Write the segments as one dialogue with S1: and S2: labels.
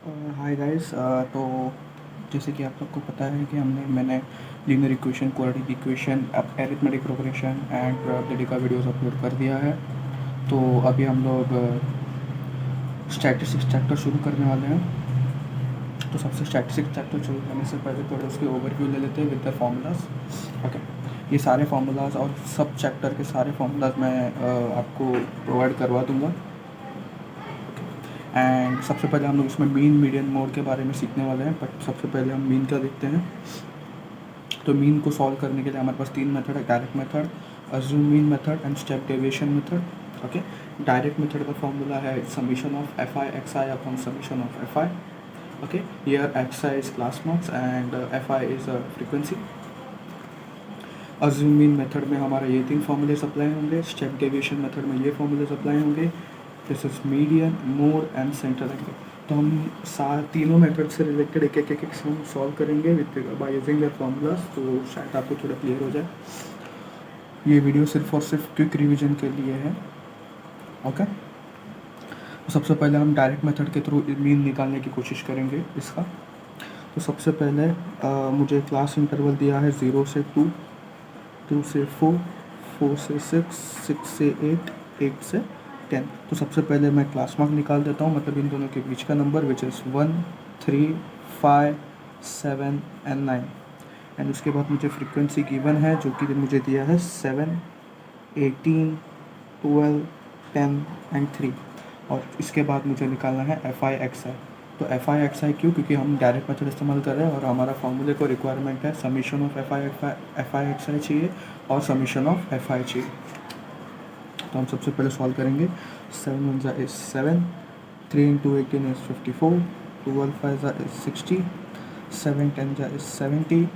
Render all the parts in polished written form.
S1: Hi guys. तो जैसे कि आप सबको पता है कि मैंने linear equation, quadratic equation, arithmetic progression and probability का वीडियोस अपलोड कर दिया है। तो अभी हम लोग स्टैटिस्टिक्स चैप्टर शुरू करने वाले हैं। तो सबसे स्टैटिस्टिक्स चैप्टर शुरू करने से पहले थोड़े उसके ओवरव्यू ले लेते हैं विद द फार्मूलाज। ओके, ये सारे फार्मूलाज और सब चैप्टर के सारे फार्मूलाज मैं आपको प्रोवाइड करवा दूँगा। एंड सबसे पहले हम लोग इसमें मीन, मीडियन, मोड के बारे में सीखने वाले हैं। बट सबसे पहले हम मीन का देखते हैं। तो मीन को सॉल्व करने के लिए हमारे पास तीन मेथड है: direct method, assume mean method and step deviation method. Okay, direct method का फॉर्मूला है summation of F I X I upon summation of F I. Okay, here x I is class marks and F I is frequency. Assume mean method में हमारे ये तीन फॉर्मूले apply होंगे। Step deviation method में ये फॉर्मूले अप्लाई होंगे। This is median, mode and centre angle. तो हम तीनों मेथड से रिलेटेड एक एक एक एक हम सॉल्व करेंगे with by using their formulas. तो शायद आपको थोड़ा क्लियर हो जाए। ये वीडियो सिर्फ और सिर्फ क्विक रिवीजन के लिए है। ओके, तो सबसे पहले हम डायरेक्ट मेथड के थ्रू मीन निकालने की कोशिश करेंगे इसका। तो सबसे पहले मुझे क्लास इंटरवल दिया है 0 से 2, 2 से 4, 4 से 6, 6 से 8, 8 से 10। तो सबसे पहले मैं क्लास मार्क निकाल देता हूँ, मतलब इन दोनों के बीच का number, which is 1, 3, 5, 7 and 9। And उसके बाद मुझे फ्रीक्वेंसी गिवन है जो कि मुझे दिया है 7, 18, 12, 10 एंड 3। और इसके बाद मुझे निकालना है एफ आई एक्स आई। तो एफ आई एक्स आई क्यों? क्योंकि हम डायरेक्ट मेथड इस्तेमाल कर रहे हैं और हमारा फॉर्मूले को रिक्वायरमेंट है summation of F I X I चाहिए और समीशन ऑफ एफ आई चाहिए। तो हम सबसे पहले सॉल्व करेंगे। 7 1 is 7, 3 into 18 is 54, 12 5 is 60, 7 10 is 70,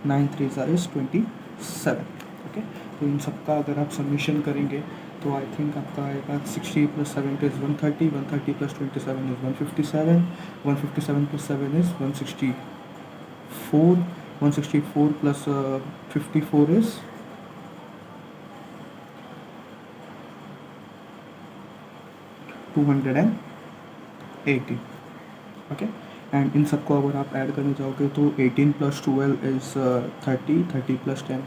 S1: 9 3 is 27। Okay, तो इन सब का अगर आप समीशन करेंगे तो आई थिंक आपका आएगा 60 plus 70 is 130, 130 plus 27 is 157, 157 plus 7 is 164, 164 plus 54 is 280। Okay, and इन सबको अगर आप ऐड करने जाओगे तो 18 plus 12 is 30, 30 plus 10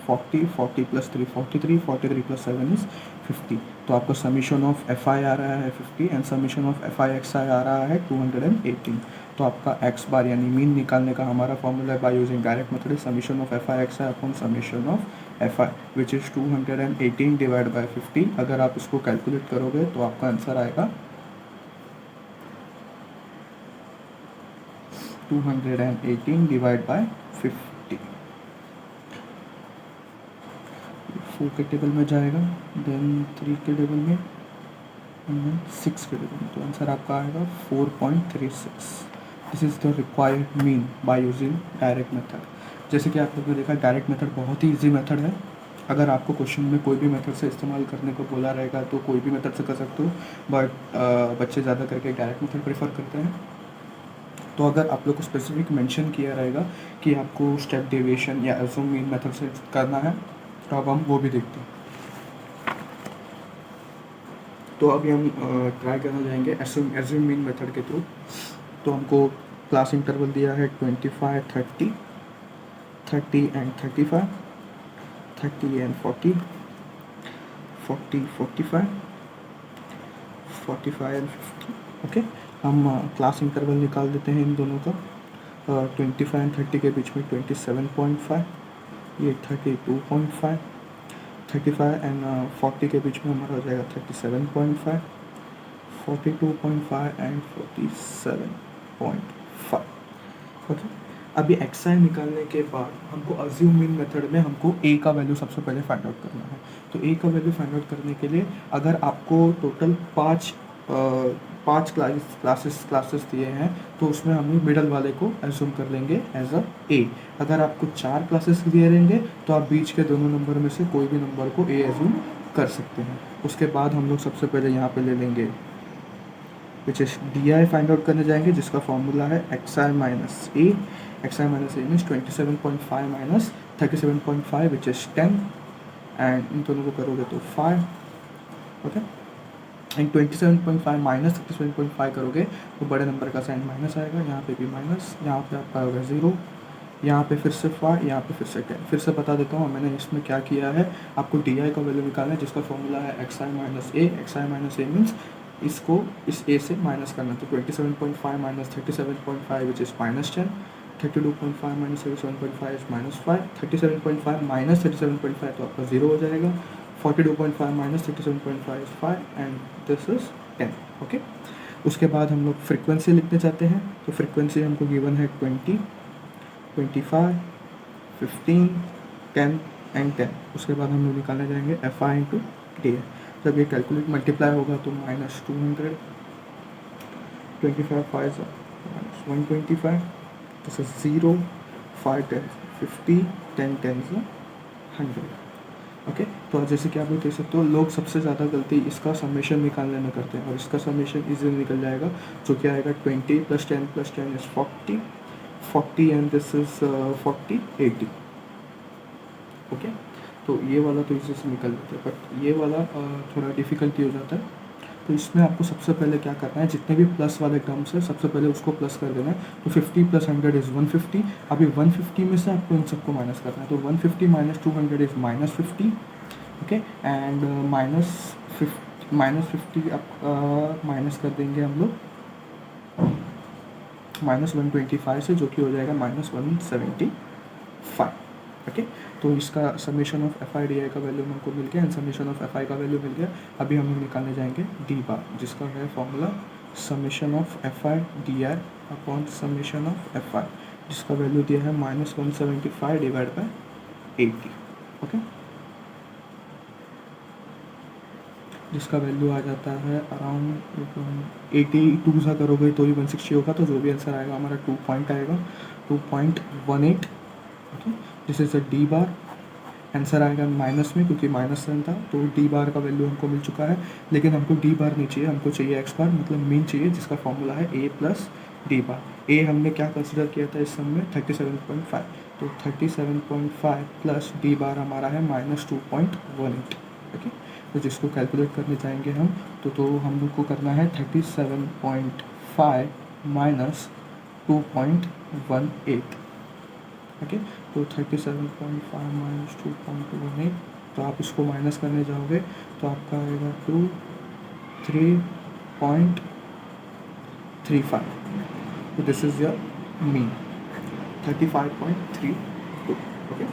S1: 40, 40 plus 3 43, 43 plus 7 is 50। तो आपका समीशन ऑफ एफ आई आ रहा है 50 and summation of F I X I आ रहा है 218। तो आपका एक्स बार यानी मीन निकालने का हमारा फॉर्मूला है by using direct method summation of F I X I upon summation of F I, which is 218 divide by 50। अगर आप इसको कैलकुलेट करोगे तो आपका आंसर आएगा 218 डिवाइड बाय 50। 4 के टेबल में जाएगा, देन 3 के टेबल में, एंड देन 6 के टेबल में। तो आंसर आपका आएगा 4.36। This is the required mean by using direct method. जैसे कि आप लोगों ने देखा, डायरेक्ट मेथड बहुत ही ईजी मेथड है। अगर आपको क्वेश्चन में कोई भी मेथड से इस्तेमाल करने को बोला रहेगा तो कोई भी मेथड से कर सकते हो, बट बच्चे ज़्यादा करके डायरेक्ट मेथड प्रेफर करते हैं। तो अगर आप लोग को स्पेसिफिक मेंशन किया रहेगा कि आपको स्टेप डेविएशन या अज्यूम मीन मेथड से करना है तो अब हम वो भी देखते हैं। तो अभी हम ट्राई करना जाएंगे अज्यूम मीन मेथड के थ्रू। तो हमको क्लास इंटरवल दिया है 25, 30, 30 एंड 35, 30 एंड 40, 40, 45, 45 एंड 50। ओके, हम क्लास इंटरवल निकाल देते हैं इन दोनों का। 25 एंड 30 के बीच में 27.5, ये 32.5, 35 एंड 40 के बीच में हमारा हो जाएगा 37.5, 42.5 एंड 47.5। ओके, अभी एक्स आई निकालने के बाद हमको अज्यूम मीन मेथड में हमको ए का वैल्यू सबसे पहले फाइंड आउट करना है। तो ए का वैल्यू फाइंड आउट करने के लिए अगर आपको टोटल पाँच क्लासेस दिए हैं तो उसमें हम मिडल वाले को एज्यूम कर लेंगे एज अ ए। अगर आपको 4 क्लासेस दिए रहेंगे तो आप बीच के दोनों नंबर में से कोई भी नंबर को ए एज्यूम कर सकते हैं। उसके बाद हम लोग सबसे पहले यहाँ पे ले लेंगे which is D I find out करने जाएंगे, जिसका फॉर्मूला है x I minus A. X I minus A means 27.5 minus 37.5 which is 10, and in दोनों को करोगे तो 5। ओके, एंड 27.5 माइनस 37.5 करोगे तो बड़े नंबर का साइन माइनस आएगा, यहाँ पे भी माइनस, यहाँ पे आपका होगा 0, यहाँ पे फिर से 5, यहाँ पे फिर से 10। फिर से बता देता हूँ मैंने इसमें क्या किया है, आपको डी आई का वैल्यू निकालना है जिसका फॉर्मूला है x I minus A. X I minus A means इसको इस ए से माइनस करना, तो 27.5 minus 37.5 which is minus 10, 32.5 minus 37.5 is minus 5, 37.5 minus 37.5 तो आपका 0 हो जाएगा, 42.5 minus 37.5 is 5 and this is 10। Okay, उसके बाद हम लोग फ्रीक्वेंसी लिखने चाहते हैं, तो फ्रीक्वेंसी हमको गिवन है 20, 25, 15, 10 एंड 10। उसके बाद हम लोग निकालने जाएंगे F I into D A. जब ये कैलकुलेट मल्टीप्लाई होगा तो minus 200, 25 5 minus 125, this is 0, 5 10 50, 10 10 100। Okay, तो जैसे कि आप लोग देख सकते हो लोग सबसे ज़्यादा गलती इसका समेशन निकालने में करते हैं, और इसका समेशन इजीली निकल जाएगा, जो कि आएगा 20 + 10 + 10 is 40, 40 and this is 40 80। Okay, तो ये वाला तो इसी से निकल जाता है, बट ये वाला थोड़ा डिफ़िकल्टी हो जाता है। तो इसमें आपको सबसे पहले क्या करना है, जितने भी प्लस वाले टर्म्स है सबसे पहले उसको प्लस कर देना है। तो 50 + 100 इज़ 150। अभी 150 में से आपको इन सबको माइनस करना है, तो 150 माइनस 200 इज़ -50। ओके, एंड -50 आप माइनस कर देंगे हम लोग -125 से, जो कि हो जाएगा -175। ओके, तो इसका summation of F I D I का वैल्यू हमको मिल गया एंड समेशन ऑफ एफ आई का वैल्यू मिल गया। अभी हम लोग निकालने जाएंगे डी बार, जिसका है formula summation of F I D R upon summation of F आई, जिसका वैल्यू दिया है -175 डिवाइड बाय 80। ओके, जिसका वैल्यू आ जाता है अराउंड 82 सा करोगे तो ही 160 होगा, तो जो भी आंसर आएगा हमारा 2 पॉइंट आएगा, 2.18। Okay, this is a D bar. Answer आएगा माइनस में, क्योंकि माइनस साइन था, तो डी बार का वैल्यू हमको मिल चुका है। लेकिन हमको डी बार नहीं चाहिए, हमको चाहिए एक्स बार, मतलब मीन चाहिए, जिसका फॉर्मूला है ए प्लस डी बार। ए हमने क्या कंसिडर किया था इस सम में 37.5, तो 37.5 प्लस डी बार हमारा है -2.18। ओके, तो जिसको कैलकुलेट करने जाएंगे हम, तो हम लोग को करना है 37.5 माइनस 2.18। ओके, तो 37.5 माइनस 2.18, तो आप इसको माइनस करने जाओगे तो आपका आएगा 23.35। तो this is your mean 35.32। Okay,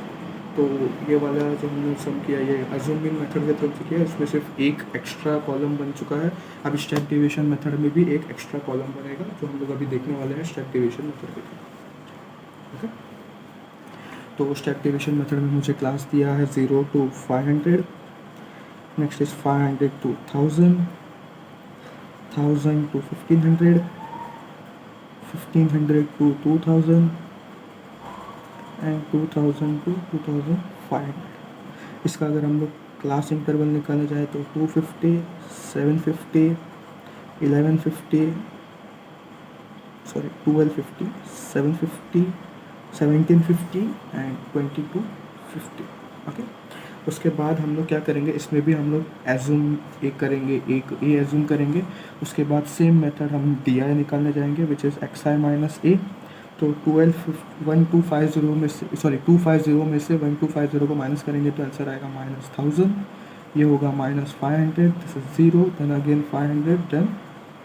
S1: तो ये वाला जो हमने सम किया ये अज्यूम मीन मेथड के थ्रू किया है, इसमें सिर्फ एक एक्स्ट्रा कॉलम बन चुका है। अब स्टेप डिवीजन मेथड में भी एक एक्स्ट्रा कॉलम बनेगा, जो हम लोग अभी देखने वाले हैं स्टेप डिवीजन मेथड के थ्रू। ओके, तो स्टेप डिवीजन मेथड में मुझे क्लास दिया है 0 to 500, next is 500 to 1000, 1000 to 1500, 1500 to 2000 and 2000 to 2500। इसका अगर हम लोग क्लास इंटरवल निकालने जाए तो 250, 750, 1150, सॉरी 1250, 750, 1750 एंड 2250। ओके, उसके बाद हम लोग क्या करेंगे, इसमें भी हम लोग एज्यूम एक करेंगे, एक ए एज्यूम करेंगे। उसके बाद सेम मेथड हम डी आई निकालने जाएंगे which is X I minus A. तो 1250 में से 1250 को माइनस करेंगे तो आंसर आएगा -1000। ये होगा -500, this is 0, then again 500, then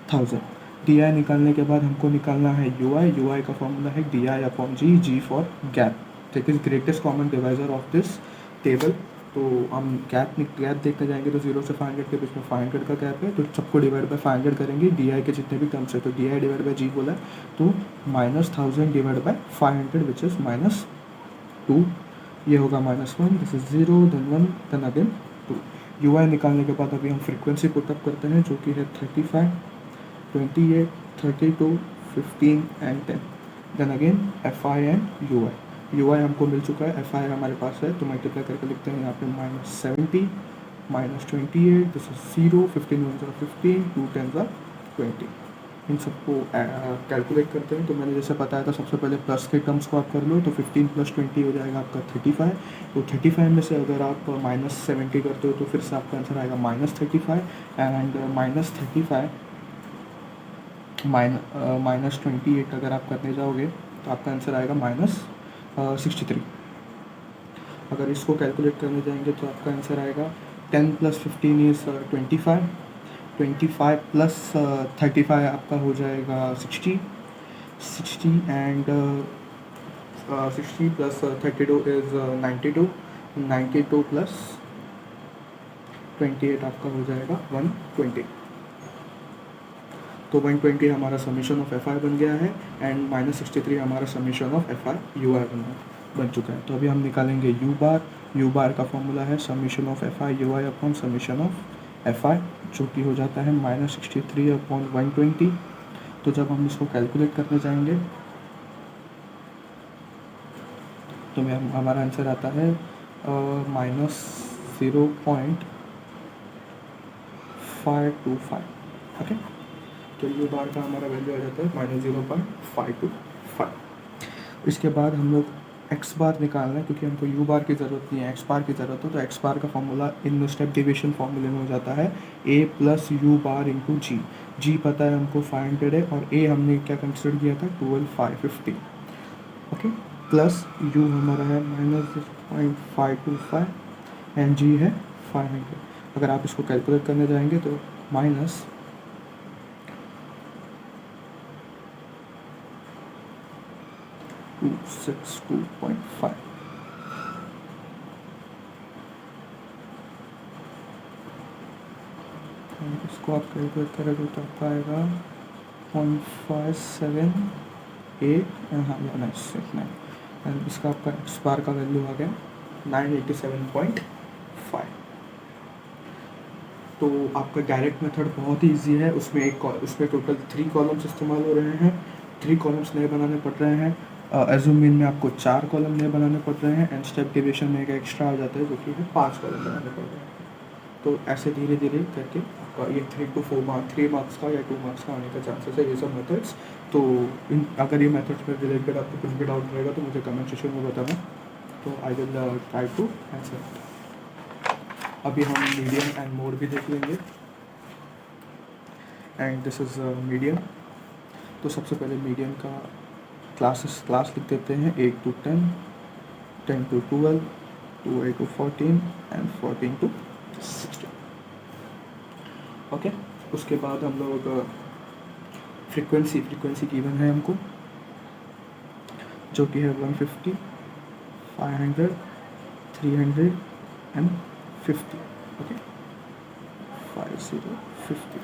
S1: 1000। D I निकालने के बाद हमको निकालना है यू आई। यू आई का फॉर्मूला है D I upon G, G for gap, that is greatest common divisor of this table. तो हम गैप देखने जाएंगे तो 0 से 500 के बीच में 500 का गैप है, तो सबको डिवाइड बाय 500 करेंगे, डी आई के जितने भी टर्म्स है, तो डी आई डिवाइड बाय जी बोला है, तो -1000 डिवाइड बाय 500 विच इज़ -2। ये होगा -1, this is 0, then 1, then again 2। U I निकालने के बाद अभी हम फ्रीक्वेंसी पुटअप करते हैं, जो कि है 35, 28, 32, 15 and 10। Then again F I and U I. U I हमको मिल चुका है, एफ आई हमारे पास है, तो मल्टीप्लाई करके लिखते हैं यहाँ पे -70, -28, दिस इज 0, 15 1 15, 2 10 20। इन सबको कैलकुलेट करते हैं। तो मैंने जैसे बताया था, सबसे पहले प्लस के टर्म्स को आप कर लो, तो 15 + 20 हो जाएगा आपका 35। तो 35 में से अगर आप -70 करते हो तो फिर से आपका आंसर आएगा -35, एंड -35 -28 अगर आप करने जाओगे तो आपका आंसर आएगा -63। अगर इसको कैलकुलेट करने जाएंगे तो आपका आंसर आएगा 10 + 15 इज़ 25, 25 + 35 आपका हो जाएगा 60, 60 एंड 60 + 32 इज़ 92, 92 + 28 आपका हो जाएगा 120। तो 120 हमारा समीशन ऑफ FI बन गया है, एंड -63 हमारा समीशन ऑफ FI UI बन चुका है। तो अभी हम निकालेंगे U बार। U बार का फॉर्मूला है summation of FI UI upon summation of FI, जो कि हो जाता है -63/120। तो जब हम इसको कैलकुलेट करने जाएंगे तो हमारा आंसर आता है -0.525। ओके, तो U बार का हमारा वैल्यू आ जाता है -0.525। इसके बाद हम लोग एक्स बार निकालना है, क्योंकि हमको U बार की ज़रूरत नहीं है, एक्स बार की ज़रूरत है। तो एक्स बार का फॉर्मूला इन स्टेप डिवीजन फॉर्मूले में हो जाता है A + U bar into G। G पता है हमको 500 है, और A हमने क्या कंसिडर किया था 12550। ओके, प्लस U हमारा है -0.525 एंड G है 500। अगर आप इसको कैलकुलेट करने जाएंगे तो -262.5। इसको आप कैलकुलेट करोगे तो आपका आएगा 0.578, हाँ या 969, एंड इसका आपका एक्स बार का वैल्यू आ गया 987.5। तो आपका डायरेक्ट मेथड बहुत ही ईजी है, उसमें टोटल 3 कॉलम्स इस्तेमाल हो रहे हैं, 3 कॉलम्स नए बनाने पड़ रहे हैं। एज्यूमिन में आपको 4 कॉलम नए बनाने पड़ रहे हैं, एंड स्टेप डिवीजन में एक एक्स्ट्रा आ जाता है जो कि 5 कॉलम बनाने पड़ रहे हैं। तो ऐसे धीरे धीरे करके आपका ये 3 to 4 मार्क्स, 3 मार्क्स का या 2 मार्क्स का आने का चांसेस है, ये सब मेथड्स। तो अगर ये मेथड्स में रिलेटेड आपको कुछ भी डाउट रहेगा तो मुझे कमेंट सेक्शन में बताना, तो I will try to answer. अभी हम मीडियम एंड मोड भी देख लेंगे, एंड दिस इज़ मीडियम। तो सबसे पहले मीडियम का क्लास लिख देते हैं 8 to 10, 10 to 12, 12 to 14 and 14 to 16। Okay, उसके बाद हम लोग फ्रीक्वेंसी गिवन है हमको, जो कि है 150, 500, 300 एंड 50। ओके, 50, 50।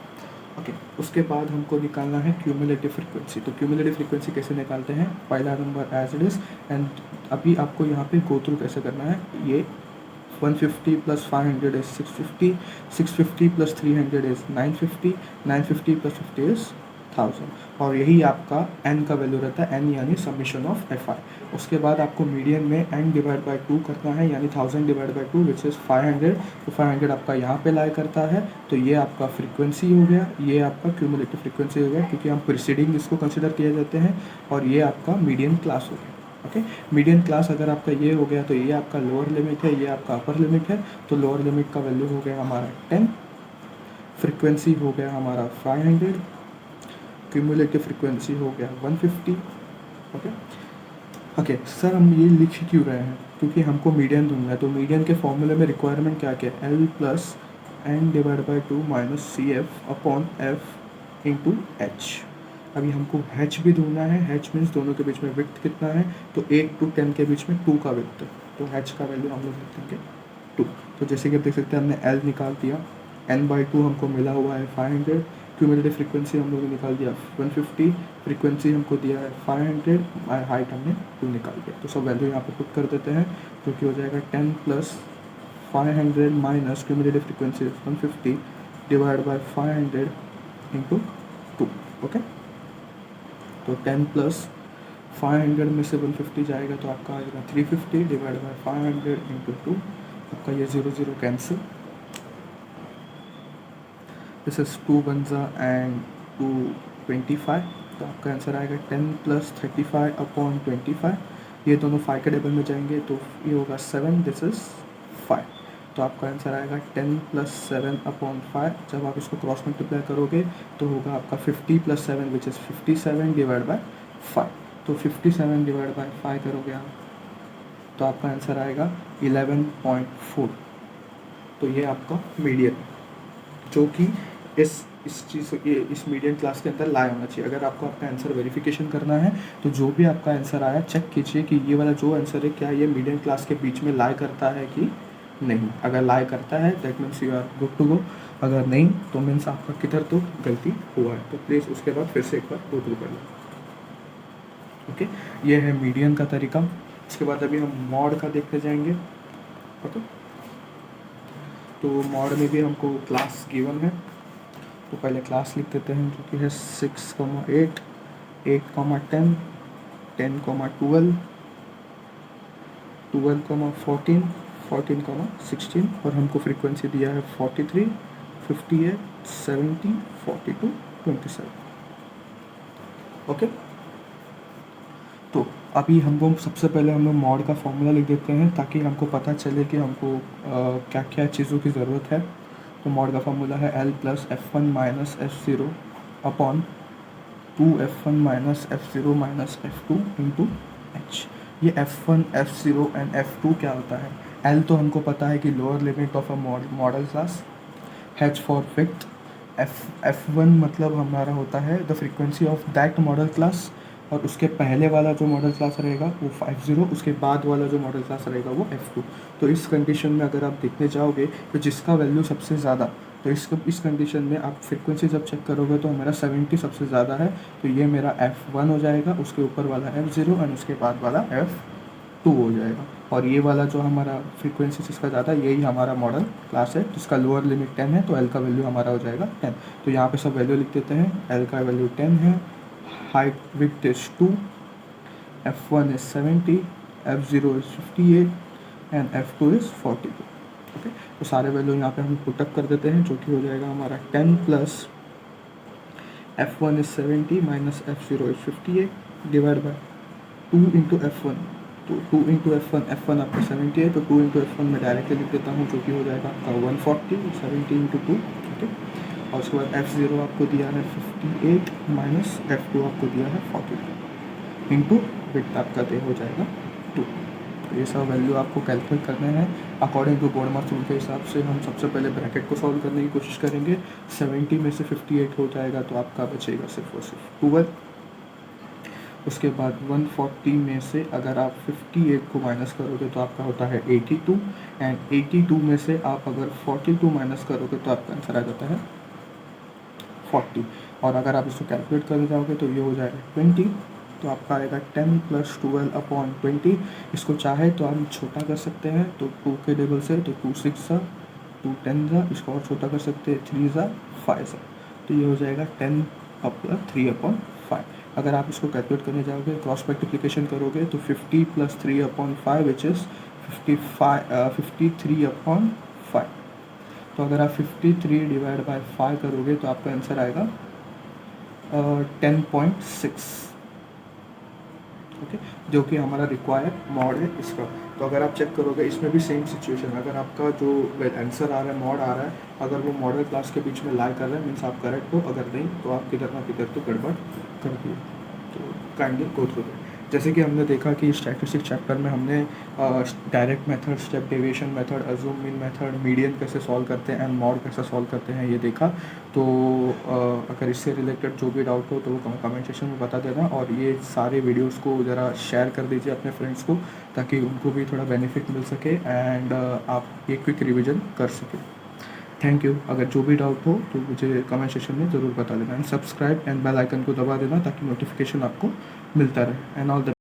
S1: ओके, उसके बाद हमको निकालना है क्यूमुलेटिव फ्रीक्वेंसी। तो क्यूमुलेटिव फ्रीक्वेंसी कैसे निकालते हैं, पहला number as it is, and अभी आपको यहाँ पे गो थ्रू कैसे करना है। ये 150 + 500 इज़ 650, 650 + 300 इज़ 950, 950 + 50 इज़ 1000, और यही आपका n का वैल्यू रहता है, n यानी समीशन ऑफ FI। उसके बाद आपको मीडियन में n डिवाइड बाई 2 करना है, यानी 1000 डिवाइड बाई 2 विच इज़ 500। तो 500 आपका यहाँ पे लाई करता है, तो ये आपका फ्रीक्वेंसी हो गया, ये आपका क्यूमुलेटिव फ्रीक्वेंसी हो गया, क्योंकि हम प्रीसीडिंग इसको कंसिडर किए जाते हैं, और ये आपका मीडियन क्लास हो गया। ओके, मीडियन क्लास अगर आपका ये हो गया तो ये आपका लोअर लिमिट है, ये आपका अपर लिमिट है। तो लोअर लिमिट का वैल्यू हो गया हमारा 10, फ्रीक्वेंसी हो गया हमारा 500, क्यूमुलेटिव फ्रीक्वेंसी हो गया 150। ओके ओके सर, हम ये लिख क्यों रहे हैं, क्योंकि हमको मीडियन ढूंढना है। तो मीडियन के फॉर्मूले में रिक्वायरमेंट क्या क्या है, L + n divide by 2 - CF upon F into H। अभी हमको H भी ढूंढना है, H मीन्स दोनों के बीच में विड्थ कितना है, तो 8 to 10 के बीच में 2 का विड्थ है, तो H का वैल्यू हम लोग लिख देंगे 2। तो जैसे कि आप देख सकते हैं हमने L निकाल दिया, n/2 हमको मिला हुआ है 500, क्यूमुलेटिव फ्रीक्वेंसी हम लोग ने निकाल दिया 150, फ्रीक्वेंसी हमको दिया है 500, हाइट हमने 2 निकाल दिया। तो सब वैल्यू यहाँ पे पुट कर देते हैं, जो कि हो जाएगा 10 + 500 minus cumulative frequency 150 divide by 500 into 2। Okay, तो 10 + 500 में से 150 जाएगा तो आपका आएगा 350 डिवाइड बाई 500 इंटू 2। आपका ये 0 0 कैंसिल, दिस इज 2 1 and 2 25, तो आपका आंसर आएगा 10 + 35/25। ये दोनों 5 के टेबल में जाएंगे तो ये होगा 7, दिस इज़ 5। तो आपका आंसर आएगा 10 + 7/5। जब आप इसको क्रॉस मल्टीप्लाई करोगे तो होगा आपका 50 + 7 विच इज़ 57 डिवाइड बाय 5। तो 57 डिवाइड बाय 5 करोगे आप तो आपका आंसर आएगा 11.4। तो ये आपका मीडियन, जो कि इस मीडियम क्लास के अंदर लाया होना चाहिए। अगर आपको आपका आंसर वेरिफिकेशन करना है तो जो भी आपका आंसर आया चेक कीजिए कि ये वाला जो आंसर है क्या ये मीडियम क्लास के बीच में लाई करता है कि नहीं। अगर लाई करता है that means you are good to go, अगर नहीं तो मीन्स आपका किधर तो गलती हुआ है। तो प्लीज़ उसके बाद फिर से एक बार गो थ्रू कर लो। ओके, ये है मीडियन का तरीका। उसके बाद अभी हम मॉड का देखते जाएंगे। ओके, तो मॉड में भी हमको क्लास गिवन है, तो पहले क्लास लिख देते हैं जो कि है 6,8, 8,10, 10,12, 12,14, 14,16 और हमको फ्रीक्वेंसी दिया है 43, 58, 70, 42, 27। ओके, तो अभी हमको सबसे पहले हम लोग मॉड का फॉर्मूला लिख देते हैं ताकि हमको पता चले कि हमको क्या क्या चीज़ों की ज़रूरत है। तो मॉड का फॉर्मूला है L + F1 - F0 upon 2F1 - F0 - F2 into H। ये F1, F0 एंड F2 क्या होता है? L तो हमको पता है कि lower limit of a model class, H for fifth, F1 मतलब हमारा होता है the frequency of that model class, और उसके पहले वाला जो मॉडल क्लास रहेगा वो 50, उसके बाद वाला जो मॉडल क्लास रहेगा वो F2। तो इस कंडीशन में अगर आप देखने जाओगे तो जिसका वैल्यू सबसे ज़्यादा, तो इस कंडीशन में आप फ्रीक्वेंसी जब चेक करोगे तो मेरा 70 सबसे ज़्यादा है, तो ये मेरा F1 हो जाएगा, उसके ऊपर वाला F0 एंड उसके बाद वाला F2 हो जाएगा। और ये वाला जो हमारा फ्रीक्वेंसी जिसका ज़्यादा है यही हमारा मॉडल क्लास है जिसका लोअर लिमिट 10 है, तो L का वैल्यू हमारा हो जाएगा 10। तो यहाँ पे सब वैल्यू लिख देते हैं। L का वैल्यू 10 है, height width is 2, F1 is 70, F0 is 58 and F2 is 42। Okay, तो सारे वैल्यू यहाँ पे हम पुटअप कर देते हैं जो कि हो जाएगा हमारा 10 + F1 is 70 minus F0 is 58 divide by 2 into F1। तो 2 इंटू F1 आपका 70 है, तो 2 इंटू F1 में डायरेक्टली लिख देता हूँ जो कि हो जाएगा आपका 140, 70 इंटू 2। ओके, और उसके बाद F0 आपको दिया है 58 माइनस F2 आपको दिया है 42 इंटू विड्थ आपका दे हो जाएगा 2। तो ये सब वैल्यू आपको कैलकुलेट करने हैं अकॉर्डिंग टू बोर्डमार्क्स रूल के हिसाब से। हम सबसे पहले ब्रैकेट को सॉल्व करने की कोशिश करेंगे। 70 में से 58 हो जाएगा तो आपका बचेगा सिर्फ और सिर्फ 12। उसके बाद 140 में से अगर आप 58 को माइनस करोगे तो आपका होता है 82, एंड 82 में से आप अगर 42 माइनस करोगे तो आपका आंसर आ जाता है 40। और अगर आप इसको कैलकुलेट करने जाओगे तो ये हो जाएगा 20। तो आपका आएगा 10 + 12/20। इसको चाहे तो आप छोटा कर सकते हैं, तो 2 के टेबल से, तो 2 6 ज़ा, 2 10 ज़ा, इसको और छोटा कर सकते हैं 3 ज़ा 5 ज़ा, तो ये हो जाएगा 10 + 3/5। अगर आप इसको कैलकुलेट करने जाओगे क्रॉस मल्टीप्लिकेशन करोगे तो 50 + 3/5 विच इज़ 53/5। तो अगर आप 53 डिवाइड बाय 5 करोगे तो आपका आंसर आएगा 10.6। ओके, जो कि हमारा रिक्वायर्ड मॉड है इसका। तो अगर आप चेक करोगे इसमें भी सेम सिचुएशन, अगर आपका जो आंसर आ रहा है मॉड आ रहा है, अगर वो मॉडल क्लास के बीच में लाई कर रहा है मीन्स आप करेक्ट हो, अगर नहीं तो आप किधर ना किधर तो गड़बड़ कर दिए। तो काइंडली गो थ्रू दैट। जैसे कि हमने देखा कि स्टैटिस्टिक चैप्टर में हमने direct method, step deviation method, assume mean method, median कैसे सॉल्व करते हैं एंड मॉड कैसे सॉल्व करते हैं ये देखा। तो अगर इससे रिलेटेड जो भी डाउट हो तो वो कमेंट सेक्शन में बता देना, और ये सारे वीडियोस को ज़रा शेयर कर दीजिए अपने फ्रेंड्स को ताकि उनको भी थोड़ा बेनिफिट मिल सके एंड आप एक क्विक रिविजन कर सकें। Thank you. अगर जो भी डाउट हो तो मुझे कमेंट सेक्शन में ज़रूर बता देना, and subscribe and bell icon को दबा देना ताकि नोटिफिकेशन आपको मिलता रहे, एंड ऑल द